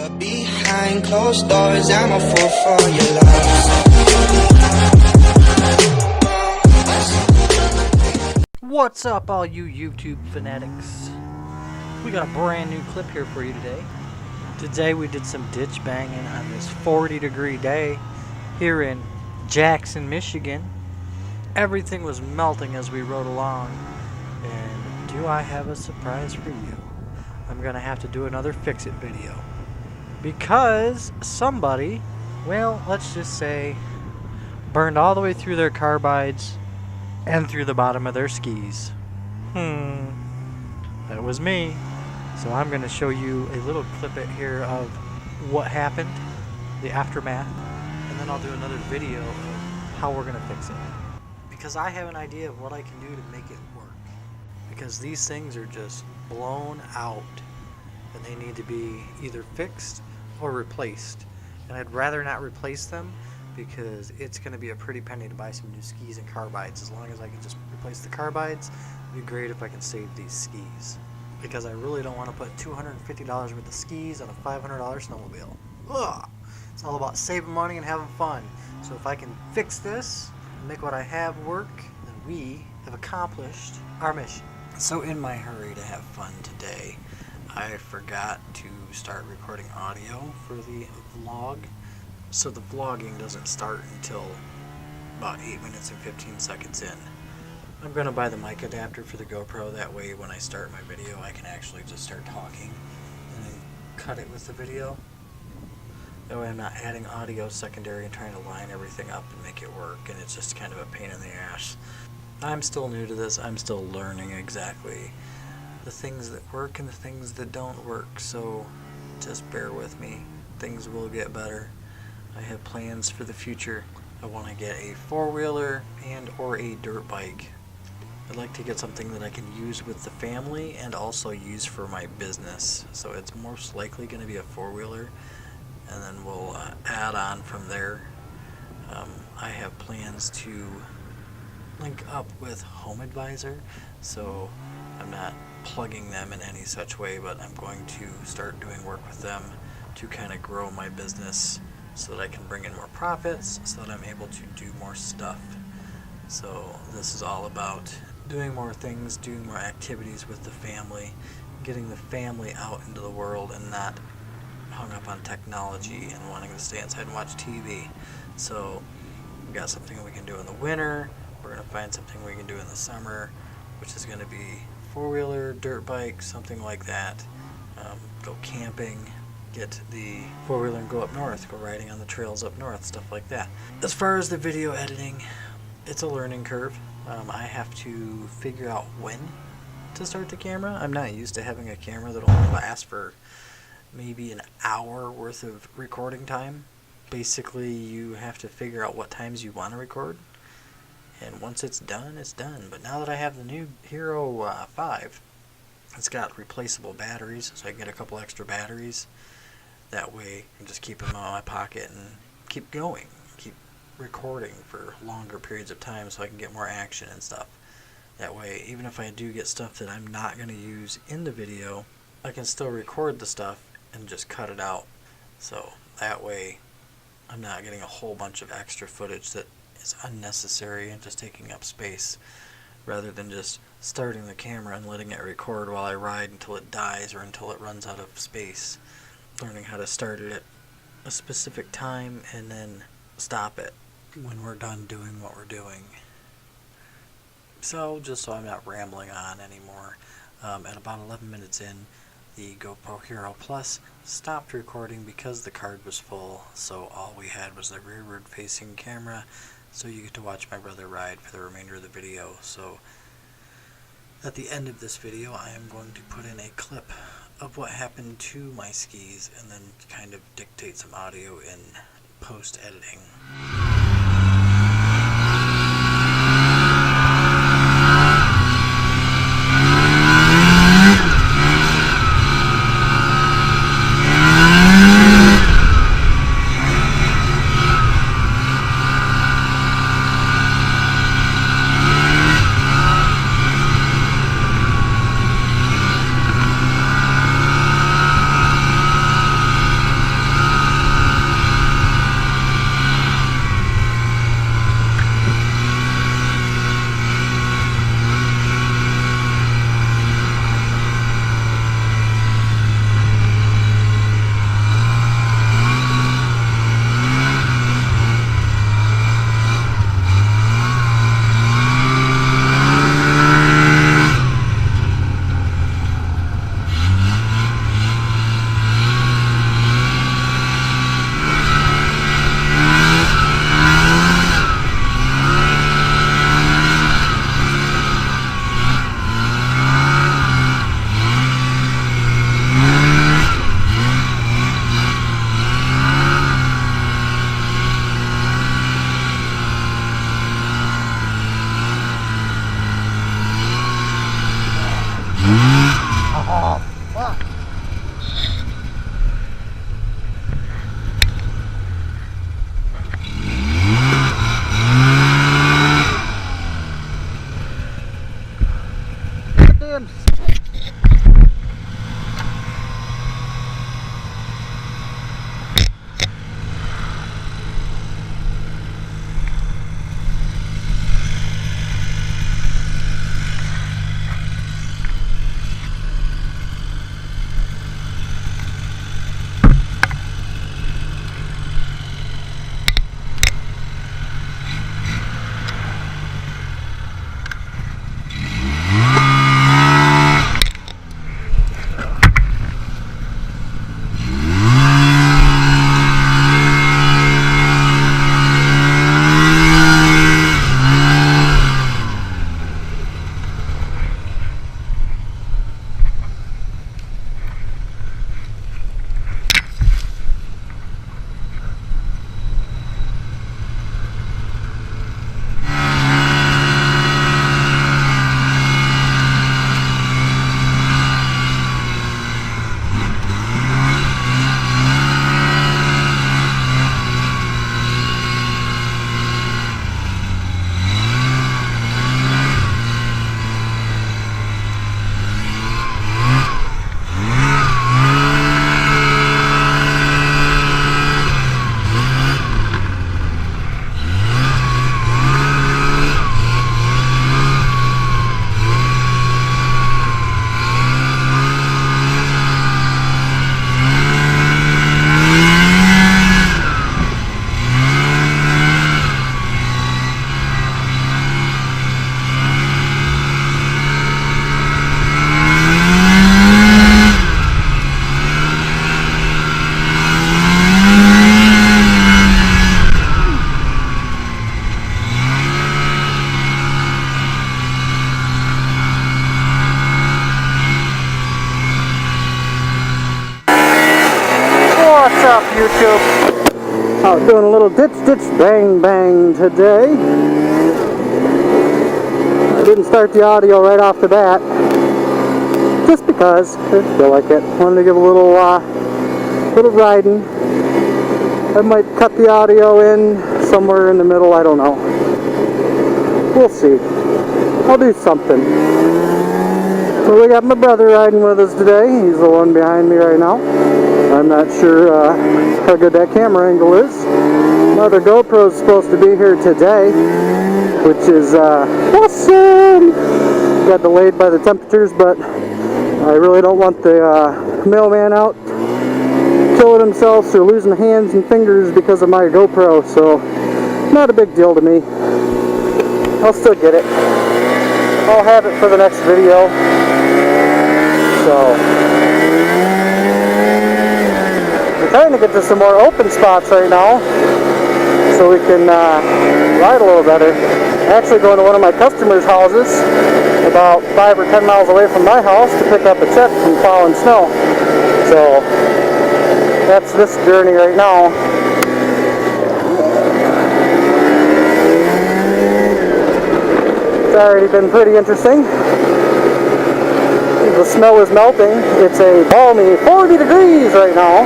But behind closed doors, I'm a fool for your love. What's up, all you YouTube fanatics? We got a brand new clip here for you today. Today we did some ditch banging on this 40-degree day here in Jackson, Michigan. Everything was melting as we rode along. And do I have a surprise for you? I'm gonna have to do another fix-it video. Because somebody, well, let's just say, burned all the way through their carbides and through the bottom of their skis. That was me. So I'm going to show you a little clip here of what happened, the aftermath, and then I'll do another video of how we're going to fix it. Because I have an idea of what I can do to make it work. Because these things are just blown out and they need to be either fixed or replaced. And I'd rather not replace them because it's going to be a pretty penny to buy some new skis and carbides. As long as I can just replace the carbides, it'd be great if I can save these skis. Because I really don't want to put $250 worth of skis on a $500 snowmobile. Ugh! It's all about saving money and having fun. So if I can fix this and make what I have work, then we have accomplished our mission. So in my hurry to have fun today, I forgot to start recording audio for the vlog. So the vlogging doesn't start until about 8 minutes and 15 seconds in. I'm going to buy the mic adapter for the GoPro, that way when I start my video I can actually just start talking and then cut it with the video. That way I'm not adding audio secondary and trying to line everything up and make it work, and it's just kind of a pain in the ass. I'm still new to this, I'm still learning exactly the things that work and the things that don't work, so just bear with me. Things will get better. I have plans for the future. I want to get a four-wheeler and or a dirt bike. I'd like to get something that I can use with the family and also use for my business. So it's most likely going to be a four-wheeler, and then we'll add on from there. I have plans to link up with Home Advisor, so I'm not plugging them in any such way, but I'm going to start doing work with them to kind of grow my business so that I can bring in more profits, so that I'm able to do more stuff. So this is all about doing more things, doing more activities with the family, getting the family out into the world and not hung up on technology and wanting to stay inside and watch TV. So we got something we can do in the winter, we're going to find something we can do in the summer, which is going to be four-wheeler, dirt bike, something like that. Go camping, get the four-wheeler and go up north, go riding on the trails up north, stuff like that. As far as the video editing, it's a learning curve. I have to figure out when to start the camera. I'm not used to having a camera that'll only last for maybe an hour worth of recording time. Basically, you have to figure out what times you want to record, and once it's done, it's done. But now that I have the new Hero 5, it's got replaceable batteries, so I can get a couple extra batteries. That way I can just keep them in my pocket and keep going, keep recording for longer periods of time so I can get more action and stuff. That way, even if I do get stuff that I'm not going to use in the video, I can still record the stuff and just cut it out. So that way I'm not getting a whole bunch of extra footage that is unnecessary and just taking up space, rather than just starting the camera and letting it record while I ride until it dies or until it runs out of space. Learning how to start it at a specific time and then stop it when we're done doing what we're doing. So just so I'm not rambling on anymore, at about 11 minutes in, the GoPro Hero Plus stopped recording because the card was full, so all we had was the rearward facing camera, so you get to watch my brother ride for the remainder of the video. So at the end of this video, I am going to put in a clip of what happened to my skis and then kind of dictate some audio in post-editing. What's up, YouTube? Out doing a little ditch bang bang today. I didn't start the audio right off the bat, just because I feel like it. Wanted to give a little riding. I might cut the audio in somewhere in the middle, I don't know. We'll see. I'll do something. So we got my brother riding with us today. He's the one behind me right now. I'm not sure how good that camera angle is. Another GoPro is supposed to be here today, which is awesome! Got delayed by the temperatures, but I really don't want the mailman out killing himself or losing hands and fingers because of my GoPro, so not a big deal to me. I'll still get it. I'll have it for the next video. So we're trying to get to some more open spots right now so we can ride a little better. I'm actually going to one of my customers' houses about 5 or 10 miles away from my house to pick up a check from plowing snow. So that's this journey right now. It's already been pretty interesting. The snow is melting. It's a balmy 40 degrees right now.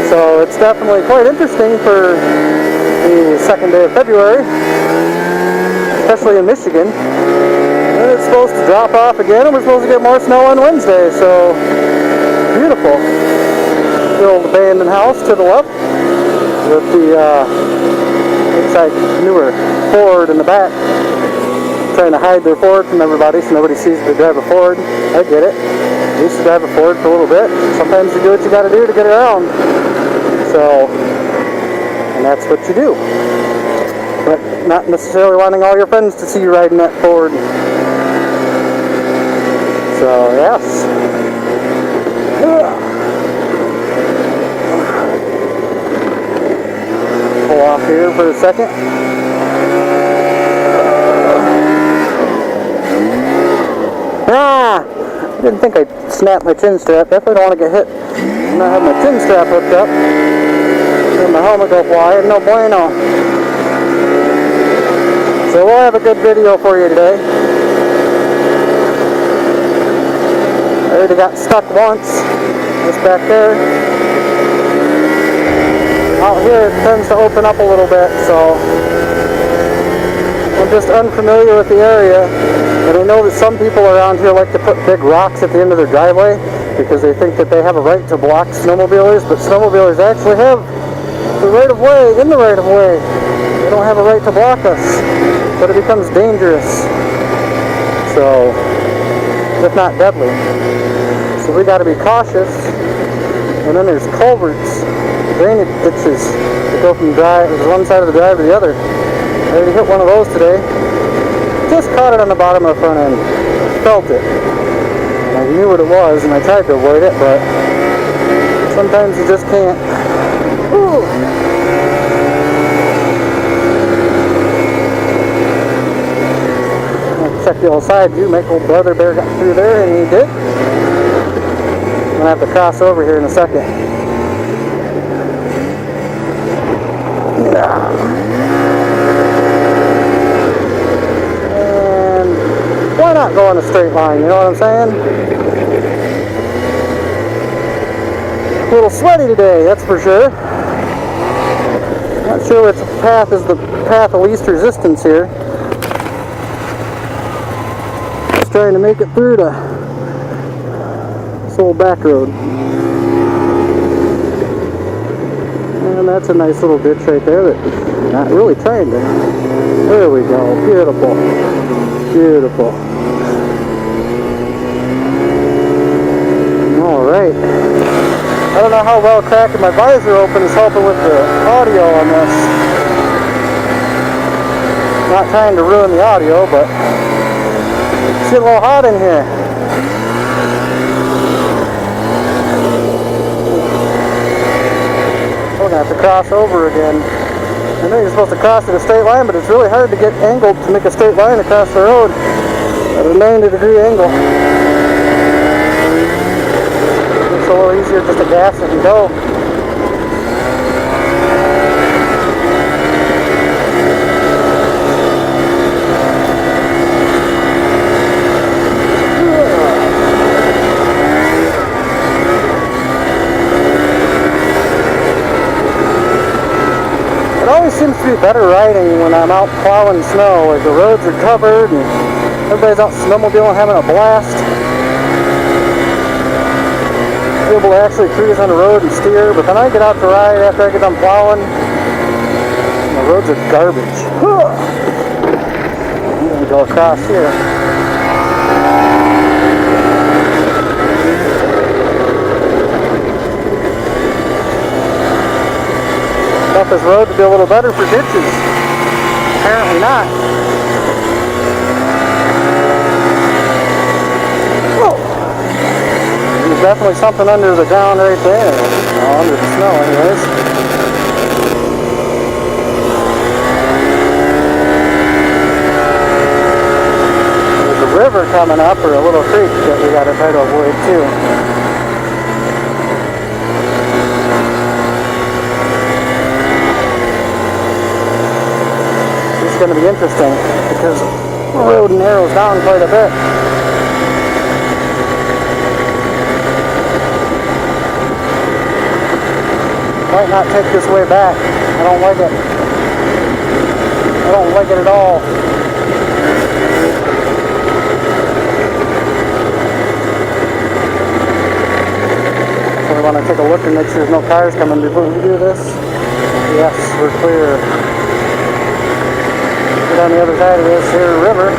So it's definitely quite interesting for the second day of February, especially in Michigan. And it's supposed to drop off again, and we're supposed to get more snow on Wednesday. So beautiful. The old abandoned house to the left with the looks like newer Ford in the back, trying to hide their Ford from everybody so nobody sees they drive a Ford. I get it. I used to drive a Ford for a little bit. Sometimes you do what you got to do to get around. So, and that's what you do. But not necessarily wanting all your friends to see you riding that Ford. So, yes. Pull off here for a second. I didn't think I'd snap my chin strap. Definitely don't want to get hit. I'm not having my chin strap hooked up. And my helmet go fly. No bueno. So we'll have a good video for you today. I already got stuck once. Just back there. Out here it tends to open up a little bit, so I'm just unfamiliar with the area. And I know that some people around here like to put big rocks at the end of their driveway because they think that they have a right to block snowmobilers, but snowmobilers actually have the right of way in the right of way. They don't have a right to block us, but it becomes dangerous. So, if not deadly. So we got to be cautious. And then there's culverts, drainage ditches that go from one side of the drive to the other. I already hit one of those today. Just caught it on the bottom of the front end. Felt it. And I knew what it was and I tried to avoid it, but sometimes you just can't. Ooh. I'll check the old side view. Make old brother bear got through there, and he did. I'm gonna have to cross over here in a second. Why not go in a straight line, you know what I'm saying? A little sweaty today, that's for sure. Not sure which path is the path of least resistance here. Just trying to make it through to this old back road. And that's a nice little ditch right there that not really trying to. There we go, beautiful. Beautiful. Alright. I don't know how well cracking my visor open is helping with the audio on this. Not trying to ruin the audio, but it's getting a little hot in here. We're going to have to cross over again. I know you're supposed to cross in a straight line, but it's really hard to get angled to make a straight line across the road at a 90-degree angle. It's a little easier just to gas it and go. always seems to be better riding when I'm out plowing snow. Like the roads are covered and everybody's out snowmobiling having a blast. I'm able to actually cruise on the road and steer, but then I get out to ride after I get done plowing and the roads are garbage. I'm gonna go across here. Thought this road would be a little better for ditches. Apparently not. Whoa. There's definitely something under the ground right there. Oh, under the snow anyways. There's a river coming up, or a little creek that we gotta try to avoid too. It's going to be interesting because the road narrows down quite a bit. Might not take this way back. I don't like it. I don't like it at all. So we want to take a look and make sure there's no cars coming before we do this. Yes, we're clear. On the other side of this here river, I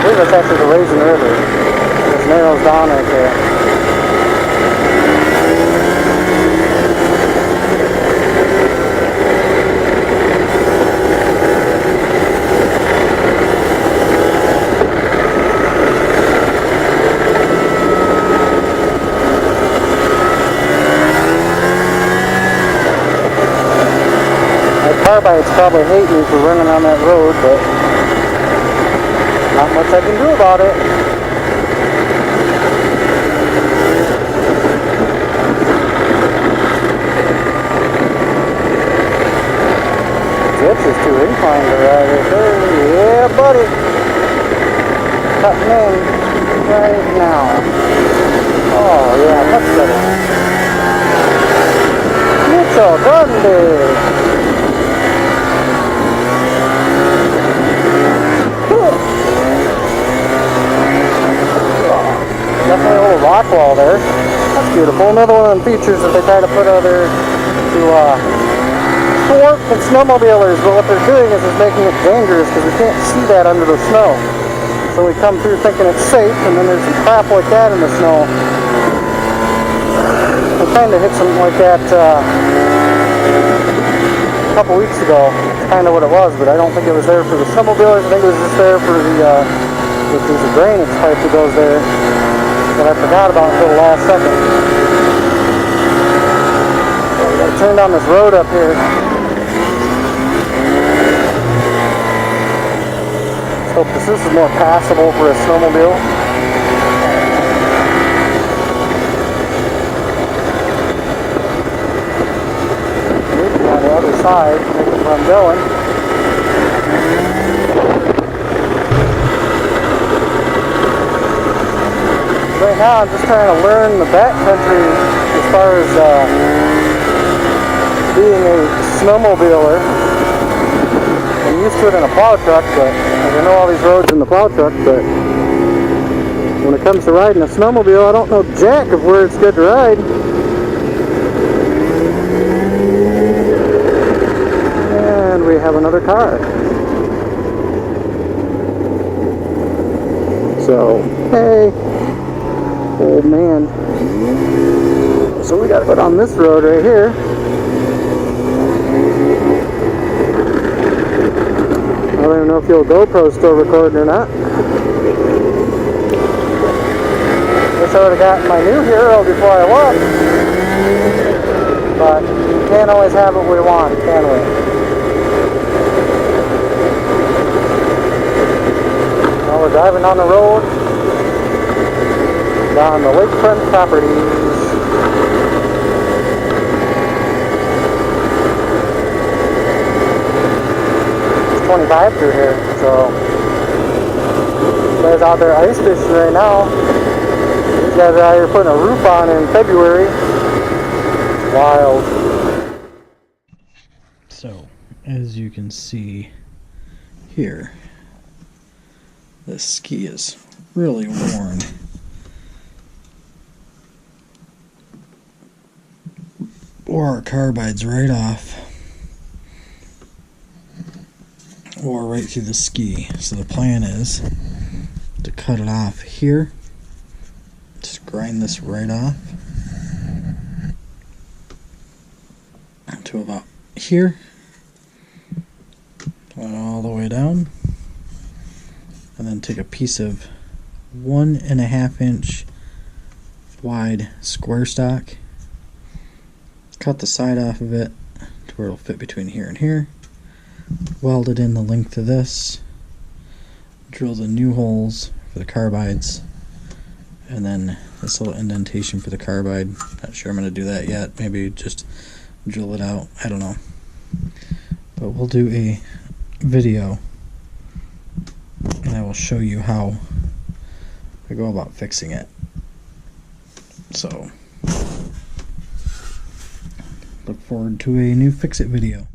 believe that's actually the Raisin River. It narrows down right there. Carbides probably hate me for running on that road, but not much I can do about it. Ditch is too inclined to ride right there. Yeah, buddy. Cutting in right now. Oh, yeah, much better. Mucho grande. Definitely a little rock wall there. That's beautiful. Another one of them features that they try to put out there to thwart the snowmobilers, but what they're doing is making it dangerous because we can't see that under the snow. So we come through thinking it's safe, and then there's some crap like that in the snow. We kind of hit something like that a couple weeks ago. That's kind of what it was, but I don't think it was there for the snowmobilers. I think it was just there for the there's a drainage pipe that goes there that I forgot about until the last second. So we gotta turn down this road up here. Let's hope this is more passable for a snowmobile. Maybe on the other side, make it where I'm going. Right now I'm just trying to learn the backcountry as far as being a snowmobiler. I'm used to it in a plow truck, but I know all these roads in the plow truck, but when it comes to riding a snowmobile, I don't know jack of where it's good to ride. And we have another car. So, hey. Old man. So we gotta go down this road right here. I don't even know if the old GoPro's still recording or not. Guess I would have gotten my new hero before I left. But we can't always have what we want, can we? Well, we're driving on the road. Down the lakefront properties. It's 25 through here, so you guys out there ice fishing right now. These guys are out here putting a roof on in February. It's wild. So, as you can see here, this ski is really worn. Or our carbide's right off, or right through the ski. So the plan is to cut it off here, just grind this right off to about here, all the way down, and then take a piece of 1.5 inch wide square stock, cut the side off of it to where it'll fit between here and here, weld it in the length of this, drill the new holes for the carbides, and then this little indentation for the carbide. Not sure I'm going to do that yet, maybe just drill it out, I don't know. But we'll do a video and I will show you how I go about fixing it. So look forward to a new fix-it video.